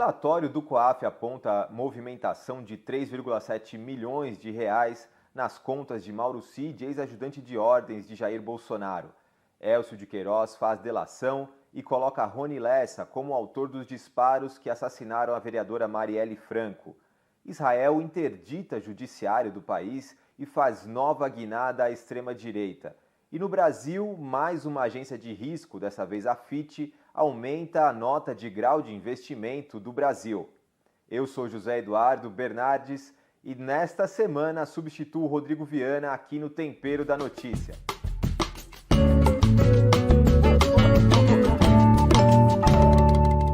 relatório do COAF aponta movimentação de 3,7 milhões de reais nas contas de Mauro Cid, ex-ajudante de ordens de Jair Bolsonaro. Elcio de Queiroz faz delação e coloca Rony Lessa como autor dos disparos que assassinaram a vereadora Marielle Franco. Israel interdita judiciário do país e faz nova guinada à extrema-direita. E no Brasil, mais uma agência de risco, dessa vez a Fitch, aumenta a nota de grau de investimento do Brasil. Eu sou José Eduardo Bernardes e nesta semana substituo Rodrigo Viana aqui no Tempero da Notícia.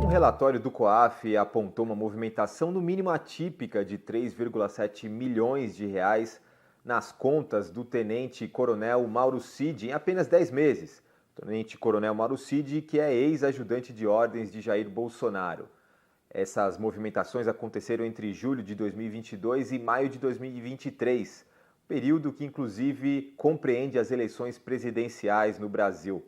Um relatório do COAF apontou uma movimentação no mínimo atípica de 3,7 milhões de reais nas contas do tenente-coronel Mauro Cid em apenas 10 meses. O tenente-coronel Mauro Cid, que é ex-ajudante de ordens de Jair Bolsonaro. Essas movimentações aconteceram entre julho de 2022 e maio de 2023, período que inclusive compreende as eleições presidenciais no Brasil.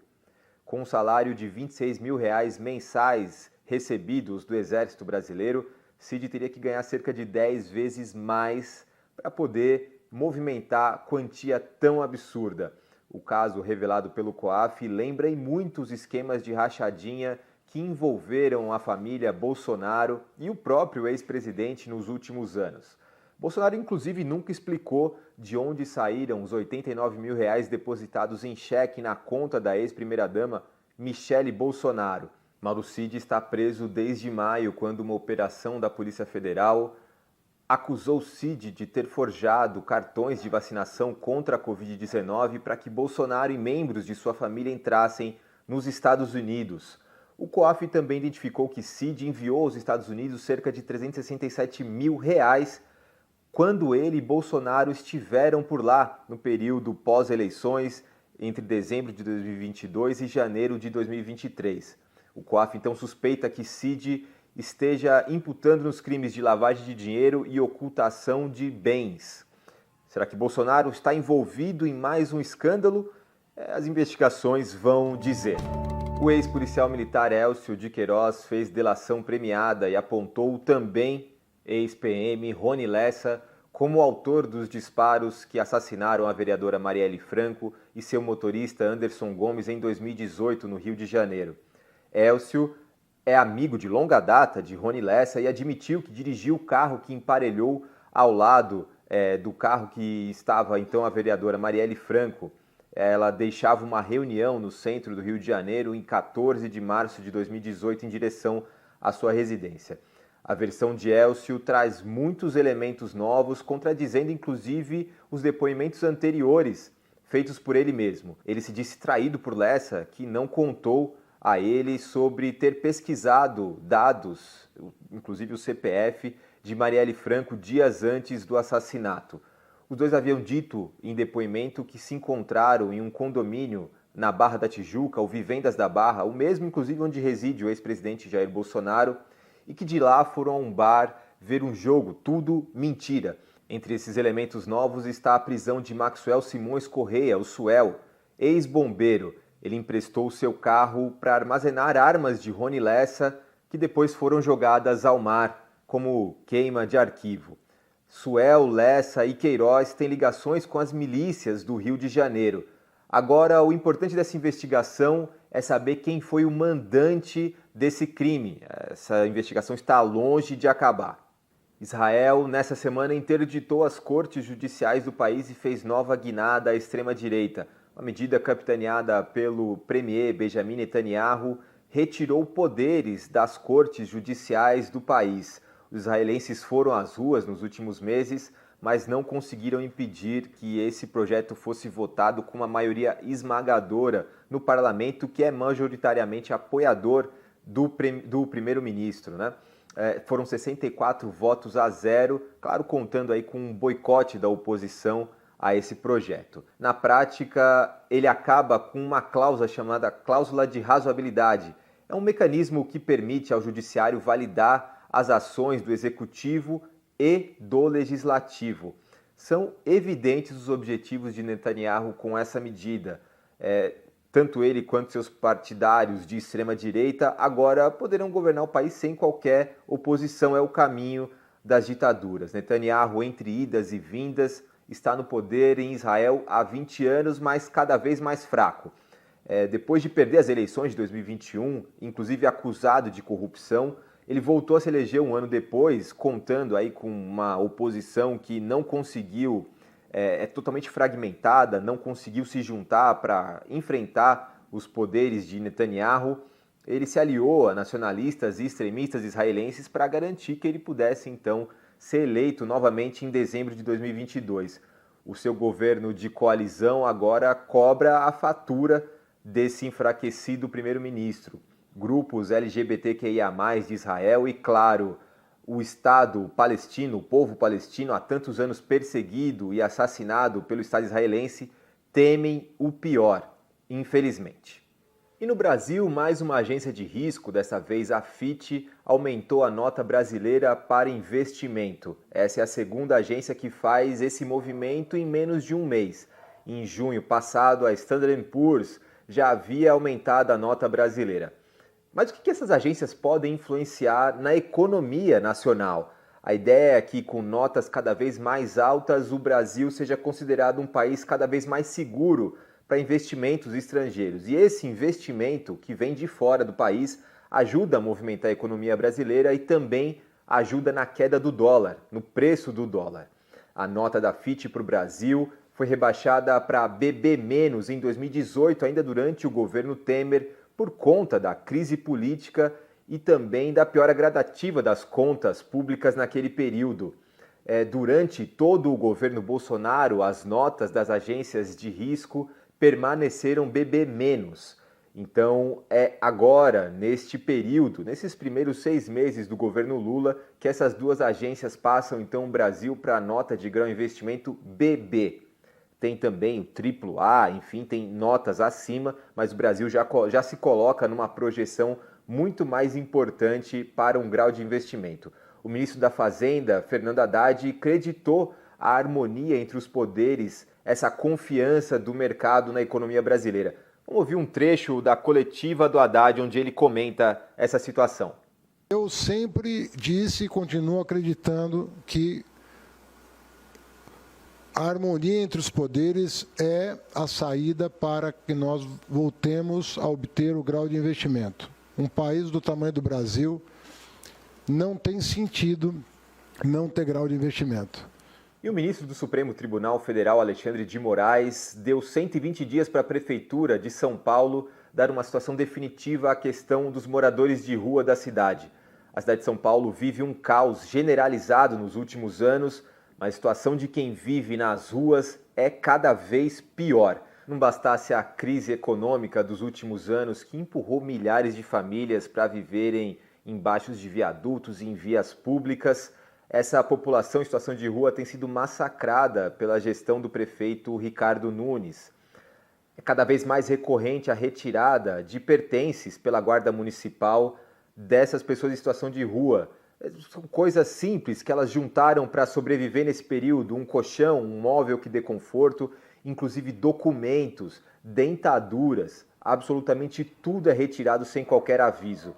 Com um salário de R$ 26 mil mensais recebidos do Exército Brasileiro, Cid teria que ganhar cerca de 10 vezes mais para poder movimentar quantia tão absurda. O caso revelado pelo COAF lembra em muitos esquemas de rachadinha que envolveram a família Bolsonaro e o próprio ex-presidente nos últimos anos. Bolsonaro, inclusive, nunca explicou de onde saíram os R$ 89 mil depositados em cheque na conta da ex-primeira-dama Michele Bolsonaro. Mauro Cid está preso desde maio, quando uma operação da Polícia Federal acusou Cid de ter forjado cartões de vacinação contra a Covid-19 para que Bolsonaro e membros de sua família entrassem nos Estados Unidos. O COAF também identificou que Cid enviou aos Estados Unidos cerca de R$ 367 mil quando ele e Bolsonaro estiveram por lá no período pós-eleições entre dezembro de 2022 e janeiro de 2023. O COAF então suspeita que Cid esteja imputando nos crimes de lavagem de dinheiro e ocultação de bens. Será que Bolsonaro está envolvido em mais um escândalo? As investigações vão dizer. O ex-policial militar Elcio de Queiroz fez delação premiada e apontou também ex-PM Rony Lessa como autor dos disparos que assassinaram a vereadora Marielle Franco e seu motorista Anderson Gomes em 2018 no Rio de Janeiro. Elcio é amigo de longa data de Rony Lessa e admitiu que dirigiu o carro que emparelhou ao lado do carro que estava então a vereadora Marielle Franco. Ela deixava uma reunião no centro do Rio de Janeiro em 14 de março de 2018 em direção à sua residência. A versão de Elcio traz muitos elementos novos, contradizendo inclusive os depoimentos anteriores feitos por ele mesmo. Ele se disse traído por Lessa, que não contou a ele sobre ter pesquisado dados, inclusive o CPF, de Marielle Franco dias antes do assassinato. Os dois haviam dito em depoimento que se encontraram em um condomínio na Barra da Tijuca, ou Vivendas da Barra, o mesmo inclusive onde reside o ex-presidente Jair Bolsonaro, e que de lá foram a um bar ver um jogo, tudo mentira. Entre esses elementos novos está a prisão de Maxwell Simões Correia, o Suel, ex-bombeiro. Ele emprestou seu carro para armazenar armas de Rony Lessa, que depois foram jogadas ao mar, como queima de arquivo. Suel, Lessa e Queiroz têm ligações com as milícias do Rio de Janeiro. Agora, o importante dessa investigação é saber quem foi o mandante desse crime. Essa investigação está longe de acabar. Israel, nessa semana, interditou as cortes judiciais do país e fez nova guinada à extrema-direita. Uma medida capitaneada pelo premier Benjamin Netanyahu retirou poderes das cortes judiciais do país. Os israelenses foram às ruas nos últimos meses, mas não conseguiram impedir que esse projeto fosse votado com uma maioria esmagadora no parlamento, que é majoritariamente apoiador do primeiro-ministro, né? Foram 64 votos a 0, claro, contando aí com um boicote da oposição a esse projeto. Na prática, ele acaba com uma cláusula chamada cláusula de razoabilidade. É um mecanismo que permite ao judiciário validar as ações do executivo e do legislativo. São evidentes os objetivos de Netanyahu com essa medida. tanto ele quanto seus partidários de extrema-direita agora poderão governar o país sem qualquer oposição. É o caminho das ditaduras. Netanyahu, entre idas e vindas, está no poder em Israel há 20 anos, mas cada vez mais fraco. Depois de perder as eleições de 2021, inclusive acusado de corrupção, ele voltou a se eleger um ano depois, contando aí com uma oposição que não conseguiu, é totalmente fragmentada, não conseguiu se juntar para enfrentar os poderes de Netanyahu. Ele se aliou a nacionalistas e extremistas israelenses para garantir que ele pudesse, então, ser eleito novamente em dezembro de 2022. O seu governo de coalizão agora cobra a fatura desse enfraquecido primeiro-ministro. Grupos LGBTQIA+, de Israel e, claro, o Estado palestino, o povo palestino, há tantos anos perseguido e assassinado pelo Estado israelense, temem o pior, infelizmente. E no Brasil, mais uma agência de risco, dessa vez a Fitch, aumentou a nota brasileira para investimento. Essa é a segunda agência que faz esse movimento em menos de um mês. Em junho passado, a Standard & Poor's já havia aumentado a nota brasileira. Mas o que essas agências podem influenciar na economia nacional? A ideia é que, com notas cada vez mais altas, o Brasil seja considerado um país cada vez mais seguro para investimentos estrangeiros. E esse investimento que vem de fora do país ajuda a movimentar a economia brasileira e também ajuda na queda do dólar, no preço do dólar. A nota da Fitch para o Brasil foi rebaixada para BB- em 2018, ainda durante o governo Temer, por conta da crise política e também da piora gradativa das contas públicas naquele período. Durante todo o governo Bolsonaro, as notas das agências de risco permaneceram BB-. Então, é agora, neste período, nesses primeiros 6 meses do governo Lula, que essas duas agências passam, então, o Brasil para a nota de grão investimento BB. Tem também o AAA, enfim, tem notas acima, mas o Brasil já se coloca numa projeção muito mais importante para um grau de investimento. O ministro da Fazenda, Fernando Haddad, creditou a harmonia entre os poderes, essa confiança do mercado na economia brasileira. Vamos ouvir um trecho da coletiva do Haddad, onde ele comenta essa situação. Eu sempre disse e continuo acreditando que a harmonia entre os poderes é a saída para que nós voltemos a obter o grau de investimento. Um país do tamanho do Brasil não tem sentido não ter grau de investimento. E o ministro do Supremo Tribunal Federal, Alexandre de Moraes, deu 120 dias para a Prefeitura de São Paulo dar uma situação definitiva à questão dos moradores de rua da cidade. A cidade de São Paulo vive um caos generalizado nos últimos anos, mas a situação de quem vive nas ruas é cada vez pior. Não bastasse a crise econômica dos últimos anos, que empurrou milhares de famílias para viverem embaixo de viadutos e em vias públicas, essa população em situação de rua tem sido massacrada pela gestão do prefeito Ricardo Nunes. É cada vez mais recorrente a retirada de pertences pela Guarda Municipal dessas pessoas em situação de rua. São coisas simples que elas juntaram para sobreviver nesse período, um colchão, um móvel que dê conforto, inclusive documentos, dentaduras, absolutamente tudo é retirado sem qualquer aviso.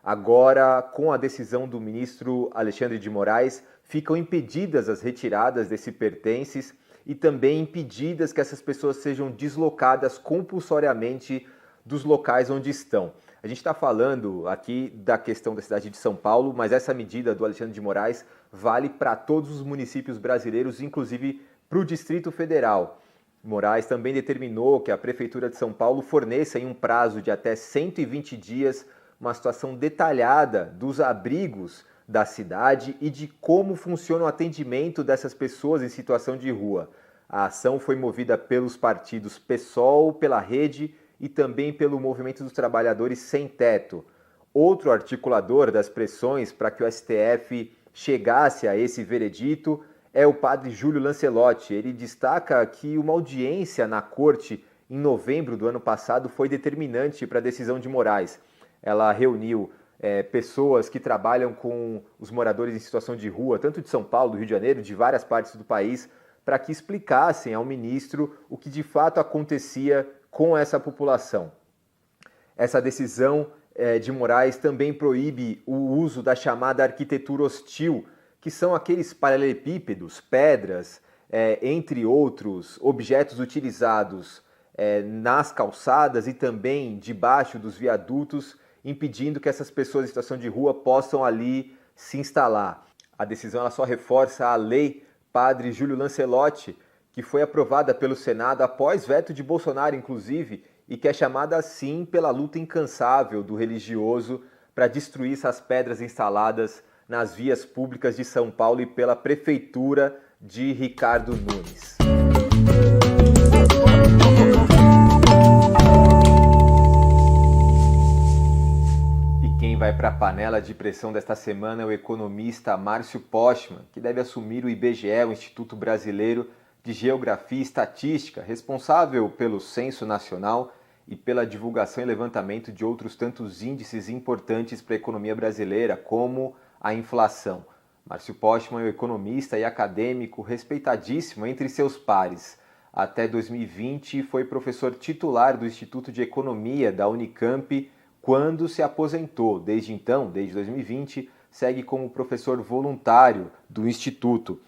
Agora, com a decisão do ministro Alexandre de Moraes, ficam impedidas as retiradas desses pertences e também impedidas que essas pessoas sejam deslocadas compulsoriamente dos locais onde estão. A gente está falando aqui da questão da cidade de São Paulo, mas essa medida do Alexandre de Moraes vale para todos os municípios brasileiros, inclusive para o Distrito Federal. Moraes também determinou que a Prefeitura de São Paulo forneça em um prazo de até 120 dias uma situação detalhada dos abrigos da cidade e de como funciona o atendimento dessas pessoas em situação de rua. A ação foi movida pelos partidos PSOL, pela Rede e também pelo Movimento dos Trabalhadores Sem Teto. Outro articulador das pressões para que o STF chegasse a esse veredito é o padre Júlio Lancelotti. Ele destaca que uma audiência na corte em novembro do ano passado foi determinante para a decisão de Moraes. Ela reuniu pessoas que trabalham com os moradores em situação de rua, tanto de São Paulo, do Rio de Janeiro, de várias partes do país, para que explicassem ao ministro o que de fato acontecia com essa população. Essa decisão de Moraes também proíbe o uso da chamada arquitetura hostil, que são aqueles paralelepípedos, pedras, entre outros objetos utilizados nas calçadas e também debaixo dos viadutos, impedindo que essas pessoas em situação de rua possam ali se instalar. A decisão ela só reforça a lei Padre Júlio Lancelotti, que foi aprovada pelo Senado após veto de Bolsonaro, inclusive, e que é chamada assim pela luta incansável do religioso para destruir essas pedras instaladas nas vias públicas de São Paulo e pela prefeitura de Ricardo Nunes. E quem vai para a panela de pressão desta semana é o economista Márcio Postman, que deve assumir o IBGE, o Instituto Brasileiro de Geografia e Estatística, responsável pelo Censo Nacional e pela divulgação e levantamento de outros tantos índices importantes para a economia brasileira, como a inflação. Márcio Postman é um economista e acadêmico respeitadíssimo entre seus pares. Até 2020 foi professor titular do Instituto de Economia da Unicamp, quando se aposentou. Desde então, desde 2020, segue como professor voluntário do Instituto.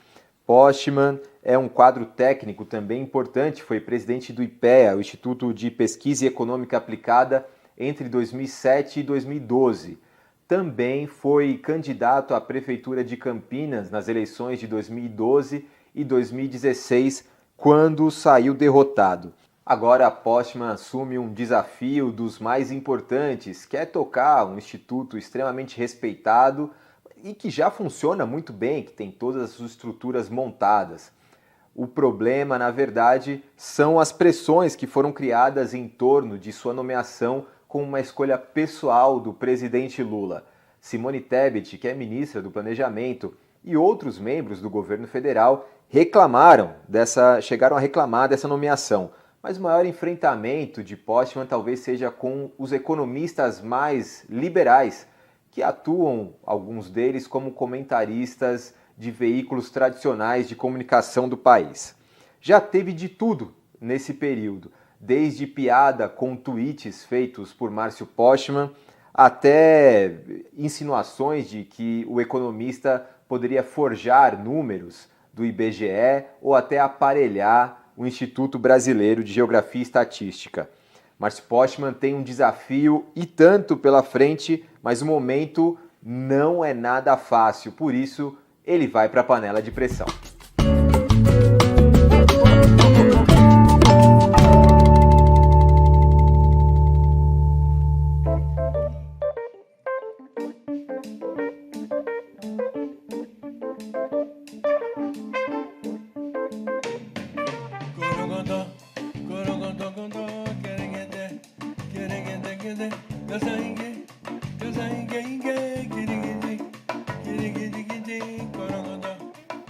Postman é um quadro técnico também importante, foi presidente do IPEA, o Instituto de Pesquisa Econômica Aplicada, entre 2007 e 2012. Também foi candidato à Prefeitura de Campinas nas eleições de 2012 e 2016, quando saiu derrotado. Agora, Postman assume um desafio dos mais importantes, que é tocar um instituto extremamente respeitado e que já funciona muito bem, que tem todas as suas estruturas montadas. O problema, na verdade, são as pressões que foram criadas em torno de sua nomeação com uma escolha pessoal do presidente Lula. Simone Tebet, que é ministra do Planejamento, e outros membros do governo federal chegaram a reclamar dessa nomeação. Mas o maior enfrentamento de Postman talvez seja com os economistas mais liberais, que atuam, alguns deles, como comentaristas de veículos tradicionais de comunicação do país. Já teve de tudo nesse período, desde piada com tweets feitos por Márcio Postman, até insinuações de que o economista poderia forjar números do IBGE ou até aparelhar o Instituto Brasileiro de Geografia e Estatística. Márcio Postman tem um desafio e tanto pela frente, mas o momento não é nada fácil, por isso ele vai para a panela de pressão.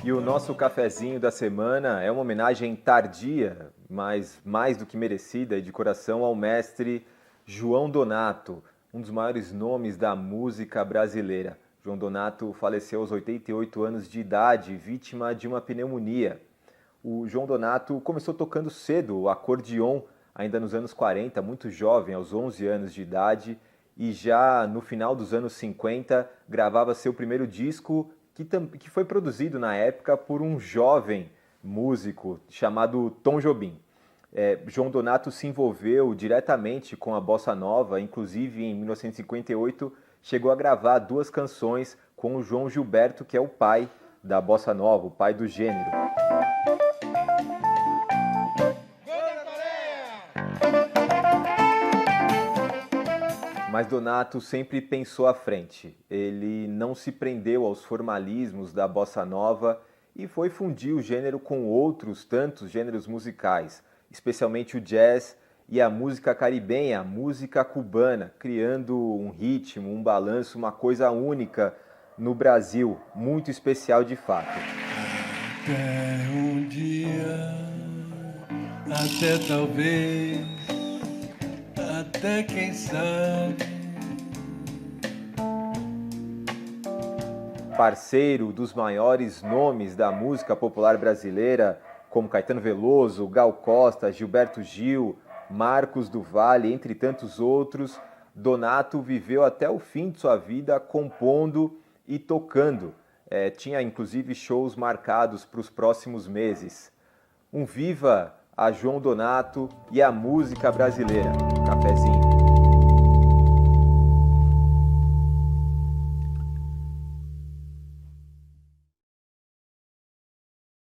E o nosso cafezinho da semana é uma homenagem tardia, mas mais do que merecida e de coração ao mestre João Donato, um dos maiores nomes da música brasileira. João Donato faleceu aos 88 anos de idade, vítima de uma pneumonia. O João Donato começou tocando cedo o acordeon, ainda nos anos 40, muito jovem, aos 11 anos de idade, e já no final dos anos 50 gravava seu primeiro disco, que foi produzido na época por um jovem músico chamado Tom Jobim. João Donato se envolveu diretamente com a bossa nova, inclusive em 1958 chegou a gravar 2 canções com o João Gilberto, que é o pai da bossa nova, o pai do gênero. Mas Donato sempre pensou à frente. Ele não se prendeu aos formalismos da bossa nova e foi fundir o gênero com outros tantos gêneros musicais, especialmente o jazz e a música caribenha, a música cubana, criando um ritmo, um balanço, uma coisa única no Brasil, muito especial de fato. Até um dia, até talvez, até quem sabe. Parceiro dos maiores nomes da música popular brasileira, como Caetano Veloso, Gal Costa, Gilberto Gil, Marcos do Valle, entre tantos outros, Donato viveu até o fim de sua vida compondo e tocando. Tinha inclusive shows marcados para os próximos meses. Um viva a João Donato e a música brasileira. Cafezinho.